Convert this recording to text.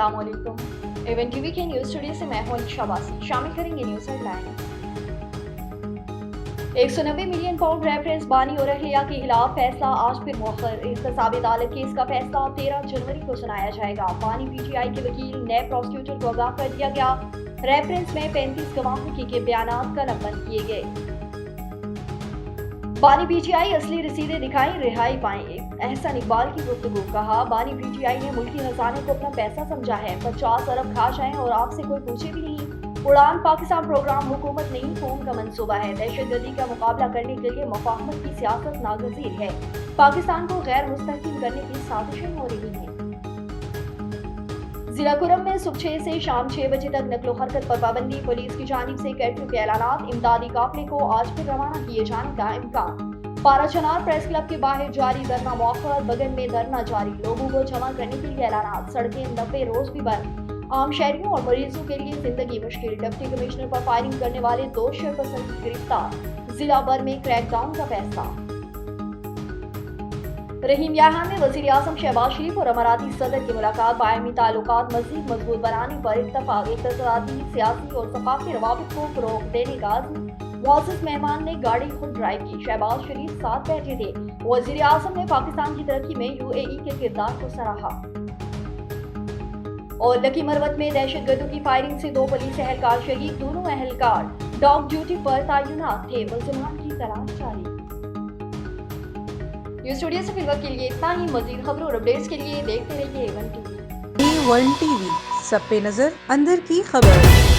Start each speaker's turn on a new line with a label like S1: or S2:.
S1: अस्सलाम वालेकुम। Avon TV के न्यूज स्टूडियो से मैं हूं शाबाशी। शामिल करेंगे news headline. 190 million pound reference बानी और अहलिया के खिलाफ फैसला आज फिर मुअख्खर। इख्तिसाब अदालत केस का फैसला 13 जनवरी को सुनाया जाएगा। बानी पीटीआई के वकील नए प्रोसिक्यूटर को आगाह कर दिया गया। रेफरेंस में 35 गवाहों के बयानात कलमबंद किए गए। बानी पीटीआई असली रसीदें दिखाई, रिहाई पाएंगे। एहसन इकबाल की गुफ्तगू। कहा, बानी पीटीआई ने मुल्की खजाने को अपना पैसा समझा है। 50 अरब खा जाएं और आपसे कोई पूछे भी नहीं। उड़ान पाकिस्तान प्रोग्राम हुकूमत नहीं, कौम का मंसूबा है। दहशतगर्दी का मुकाबला करने के लिए मुफाहमत की सियासत नागजीर है। पाकिस्तान को गैर मुस्तहकिम करने की साजिशें हो रही हैं। जिला कुरम में सुबह 6 से शाम 6 बजे तक नकलो हरकत पर पाबंदी। पुलिस की जानिब से कर्फ्यू के ऐलानात। इमदादी काफिले को आज फिर रवाना किए जाने का इम्कान। पाराचनार प्रेस क्लब के बाहर जारी धरना मौखर। बगल में धरना जारी। लोगों को जमा करने के लिए ऐलानात। सड़कें 90 रोज भी बंद। आम शहरियों और मरीजों के लिए जिंदगी मुश्किल। डिप्टी कमिश्नर पर फायरिंग करने वाले 2 शरपसंद गिरफ्तार। जिला भर में क्रैकडाउन का फैसला। रहीम याहा में वजीर आजम शहबाज शरीफ और अमाराती सदर की मुलाकात। बाहमी ताल्लुकात मजीद मजबूत बनाने पर इत्तफाक। इक़्तिसादी, सियासी और सकाफी रवाबित को फरोग देने का मुअज़्ज़ज़ मेहमान ने गाड़ी खुद ड्राइव की। शहबाज शरीफ साथ बैठे थे। वजीर आजम ने पाकिस्तान की तरक्की में यूएई के किरदार को सराहा। और लकी मरवत में दहशतगर्दों की फायरिंग से 2 पुलिस एहलकार शहीद। दोनों एहलकार डॉग ड्यूटी पर तैनात थे। मुल्ज़िमान की तलाश जारी। न्यूज स्टूडियो से फिलहाल के लिए इतना ही। मजीद खबरों और अपडेट्स के लिए देखते रहिए A1 टीवी।
S2: A1 टीवी, सब पे नजर, अंदर की खबर।